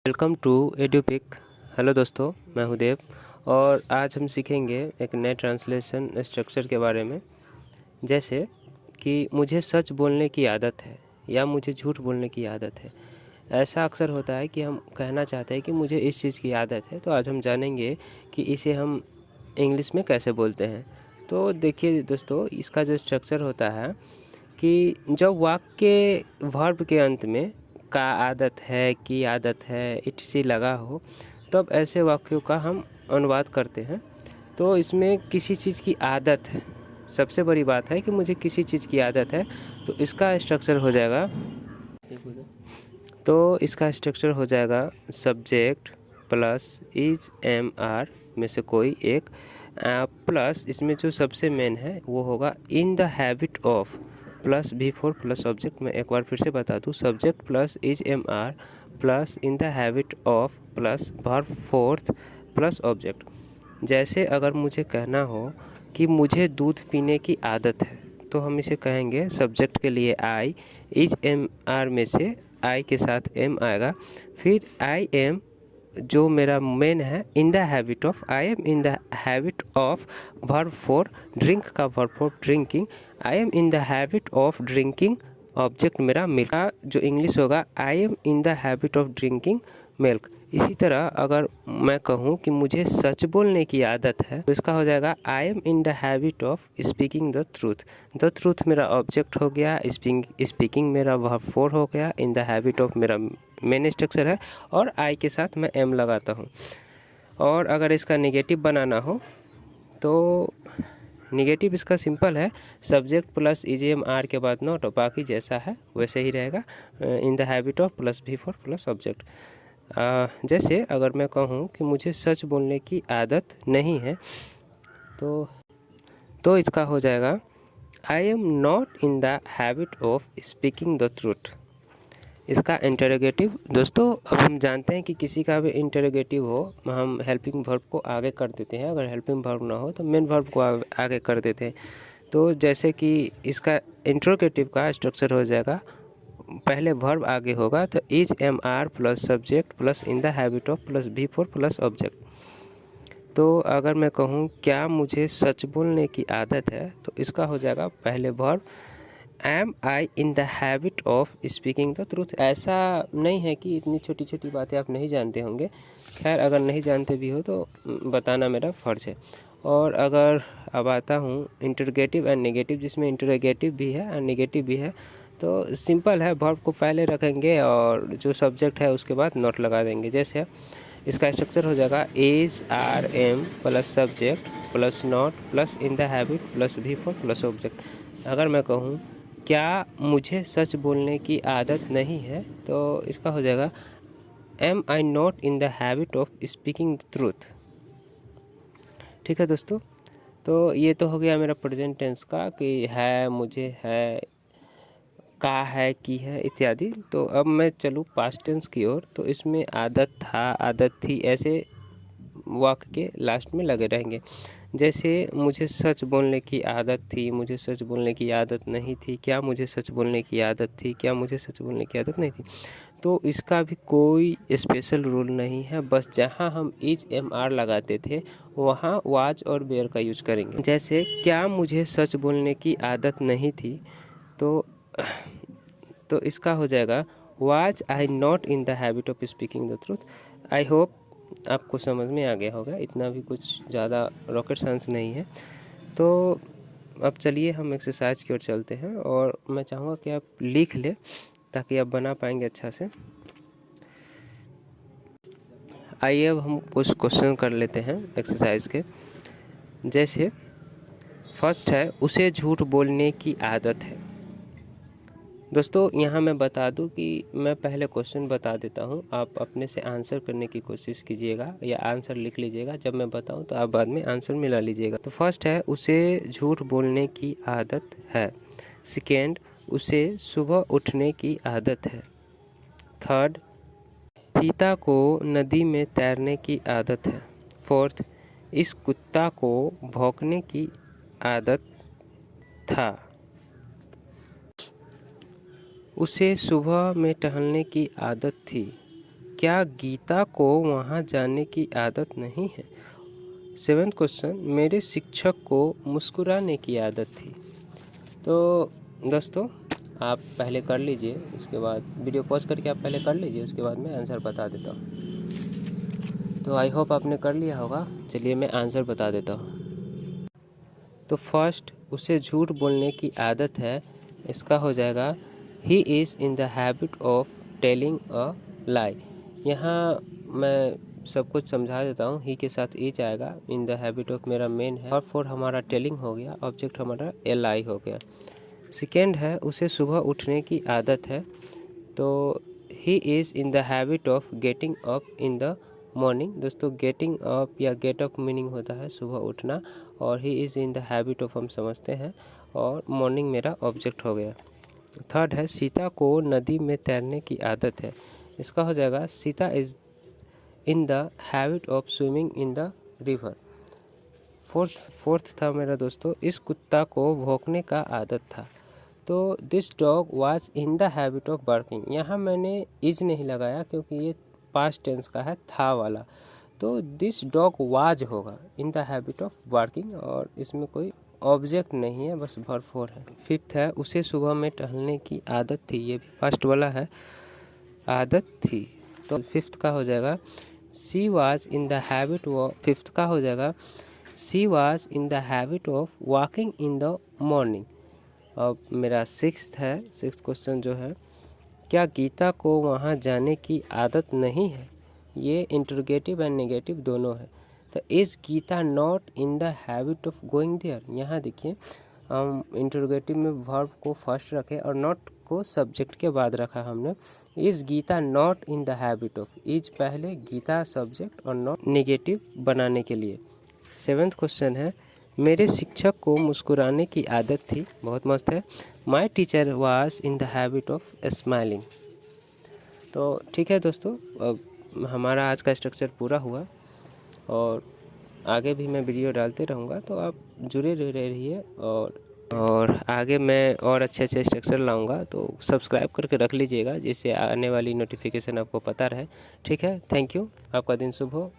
Welcome to एड्यूपिक। Hello दोस्तों, मैं हूं देव और आज हम सीखेंगे एक नए ट्रांसलेशन स्ट्रक्चर के बारे में। जैसे कि मुझे सच बोलने की आदत है या मुझे झूठ बोलने की आदत है। ऐसा अक्सर होता है कि हम कहना चाहते हैं कि मुझे इस चीज़ की आदत है, तो आज हम जानेंगे कि इसे हम इंग्लिश में कैसे बोलते हैं। तो देखिए दोस्तों, इसका जो स्ट्रक्चर होता है कि जब वाक्य वर्ब के अंत में का आदत है, की आदत है, इट सी लगा हो, तब ऐसे वाक्यों का हम अनुवाद करते हैं। तो इसमें किसी चीज़ की आदत है, सबसे बड़ी बात है कि मुझे किसी चीज़ की आदत है, तो इसका स्ट्रक्चर हो जाएगा subject plus is am are में से कोई एक प्लस इसमें जो सबसे मेन है वो होगा in the habit of plus V four plus object. मैं एक बार फिर से बता दूँ, subject plus is am are plus in the habit of plus verb fourth plus object. जैसे अगर मुझे कहना हो कि मुझे दूध पीने की आदत है, तो हम इसे कहेंगे सब्जेक्ट के लिए आई, इज एम आर में से आई के साथ एम आएगा, फिर आई एम जो मेरा मेन है in the habit of, I am in the habit of verb for drink का verb for drinking, I am in the habit of drinking object मेरा मिल्क का जो इंग्लिश होगा I am in the habit of drinking milk. इसी तरह अगर मैं कहूँ कि मुझे सच बोलने की आदत है, तो इसका हो जाएगा आई am in the habit of speaking the truth. The truth मेरा ऑब्जेक्ट हो गया, स्पीकिंग मेरा वर्ब फोर हो गया, इन द हैबिट ऑफ मेरा मेन स्ट्रक्चर है और आई के साथ मैं एम लगाता हूँ। और अगर इसका नेगेटिव बनाना हो तो नेगेटिव इसका सिंपल है, subject plus is am are के बाद नॉट, बाकी जैसा है वैसे ही रहेगा, in the habit of plus V four plus object. जैसे अगर मैं कहूँ कि मुझे सच बोलने की आदत नहीं है, तो इसका हो जाएगा I am not in the habit of speaking the truth. इसका इंटरोगेटिव दोस्तों, अब हम जानते हैं कि किसी का भी इंटरोगेटिव हो हम हेल्पिंग वर्ब को आगे कर देते हैं, अगर हेल्पिंग वर्ब ना हो तो मेन वर्ब को आगे कर देते हैं। तो जैसे कि इसका इंटरोगेटिव का स्ट्रक्चर हो जाएगा, पहले वर्ब आगे होगा तो is am are plus subject plus in the habit of plus V four plus object. तो अगर मैं कहूँ क्या मुझे सच बोलने की आदत है, तो इसका हो जाएगा पहले verb am I in the habit of speaking the truth. ऐसा नहीं है कि इतनी छोटी छोटी बातें आप नहीं जानते होंगे, खैर अगर नहीं जानते भी हो तो बताना मेरा फ़र्ज़ है। और अगर अब आता हूँ इंटरोगेटिव एंड नेगेटिव, जिसमें इंटरोगेटिव भी है और नेगेटिव भी है, तो सिंपल है, वर्ब को पहले रखेंगे और जो सब्जेक्ट है उसके बाद नोट लगा देंगे। जैसे इसका स्ट्रक्चर हो जाएगा is are am plus subject plus not plus in the habit plus V four plus object. अगर मैं कहूँ क्या मुझे सच बोलने की आदत नहीं है, तो इसका हो जाएगा am I not in the habit of speaking the truth. ठीक है दोस्तों, तो ये तो हो गया मेरा प्रेजेंट टेंस का कि है, मुझे है, का है, की है इत्यादि। तो अब मैं चलूँ पास्ट टेंस की ओर, तो इसमें आदत था, आदत थी, ऐसे वाक्य के लास्ट में लगे रहेंगे। जैसे मुझे सच बोलने की आदत थी, मुझे सच बोलने की आदत नहीं थी, क्या मुझे सच बोलने की आदत थी, क्या मुझे सच बोलने की आदत नहीं थी। तो इसका भी कोई स्पेशल रूल नहीं है, बस जहाँ हम इज एम आर लगाते थे वहाँ वाज और वेयर का यूज करेंगे। जैसे क्या मुझे सच बोलने की आदत नहीं थी, तो इसका हो जाएगा was I not in the habit of speaking the truth. I hope आपको समझ में आ गया होगा, इतना भी कुछ ज़्यादा रॉकेट साइंस नहीं है। तो अब चलिए हम एक्सरसाइज की ओर चलते हैं और मैं चाहूँगा कि आप लिख लें ताकि आप बना पाएंगे अच्छा से। आइए अब हम कुछ क्वेश्चन कर लेते हैं एक्सरसाइज के। जैसे फर्स्ट है, उसे झूठ बोलने की आदत है। दोस्तों यहाँ मैं बता दूं कि मैं पहले क्वेश्चन बता देता हूँ, आप अपने से आंसर करने की कोशिश कीजिएगा या आंसर लिख लीजिएगा। जब मैं बताऊँ तो आप बाद में आंसर मिला लीजिएगा। तो फर्स्ट है, उसे झूठ बोलने की आदत है। सेकेंड, उसे सुबह उठने की आदत है। थर्ड, चीता को नदी में तैरने की आदत है। फोर्थ, इस कुत्ता को भौंकने की आदत था। उसे सुबह में टहलने की आदत थी। क्या गीता को वहाँ जाने की आदत नहीं है? 7th क्वेश्चन, मेरे शिक्षक को मुस्कुराने की आदत थी। तो दोस्तों आप पहले कर लीजिए, उसके बाद वीडियो पॉज करके आप पहले कर लीजिए, उसके बाद मैं आंसर बता देता हूँ। तो आई होप आपने कर लिया होगा। चलिए मैं आंसर बता देता हूँ। तो फर्स्ट, उसे झूठ बोलने की आदत है। इसका हो जाएगा he is in the habit of telling a lie. यहाँ मैं सब कुछ समझा देता हूँ। ही के साथ इज आएगा, इन द हैबिट ऑफ मेरा मेन है, और फॉर हमारा टेलिंग हो गया, ऑब्जेक्ट हमारा एल आई हो गया। सेकेंड है, उसे सुबह उठने की आदत है। तो ही is in the habit of getting up in the morning. दोस्तों गेटिंग अप या गेट अप मीनिंग होता है सुबह उठना, और ही is in the habit of हम समझते हैं, और मॉर्निंग मेरा ऑब्जेक्ट हो गया। थर्ड है, सीता को नदी में तैरने की आदत है। इसका हो जाएगा Sita is in the habit of swimming in the river. Fourth था मेरा दोस्तों, इस कुत्ता को भौंकने का आदत था। तो this dog was in the habit of barking. यहाँ मैंने इज नहीं लगाया क्योंकि ये पास्ट टेंस का है, था वाला। तो दिस डॉग वाज होगा in the habit of barking, और इसमें कोई ऑब्जेक्ट नहीं है, बस वर्ब फोर है। फिफ्थ है, उसे सुबह में टहलने की आदत थी। ये भी पास्ट वाला है, आदत थी। तो फिफ्थ का हो जाएगा she was in the habit of, fifth का हो जाएगा she was in the habit of walking in the morning. अब मेरा सिक्स्थ क्वेश्चन जो है, क्या गीता को वहाँ जाने की आदत नहीं है? ये इंटरोगेटिव एंड नेगेटिव दोनों है। तो is Geeta not in the habit of going there. यहाँ देखिए हम इंटरोगेटिव में वर्ब को फर्स्ट रखे और नॉट को सब्जेक्ट के बाद रखा हमने। Is Geeta not in the habit of, is पहले, गीता सब्जेक्ट और नॉट नेगेटिव बनाने के लिए। 7th क्वेश्चन है, मेरे शिक्षक को मुस्कुराने की आदत थी। बहुत मस्त है। My teacher was in the habit of smiling. तो ठीक है दोस्तों, अब हमारा आज का स्ट्रक्चर पूरा हुआ, और आगे भी मैं वीडियो डालते रहूँगा, तो आप जुड़े रहिए, और आगे मैं और अच्छे स्ट्रक्चर लाऊंगा, तो सब्सक्राइब करके रख लीजिएगा, जिससे आने वाली नोटिफिकेशन आपको पता रहे। ठीक है, थैंक यू, आपका दिन शुभ हो।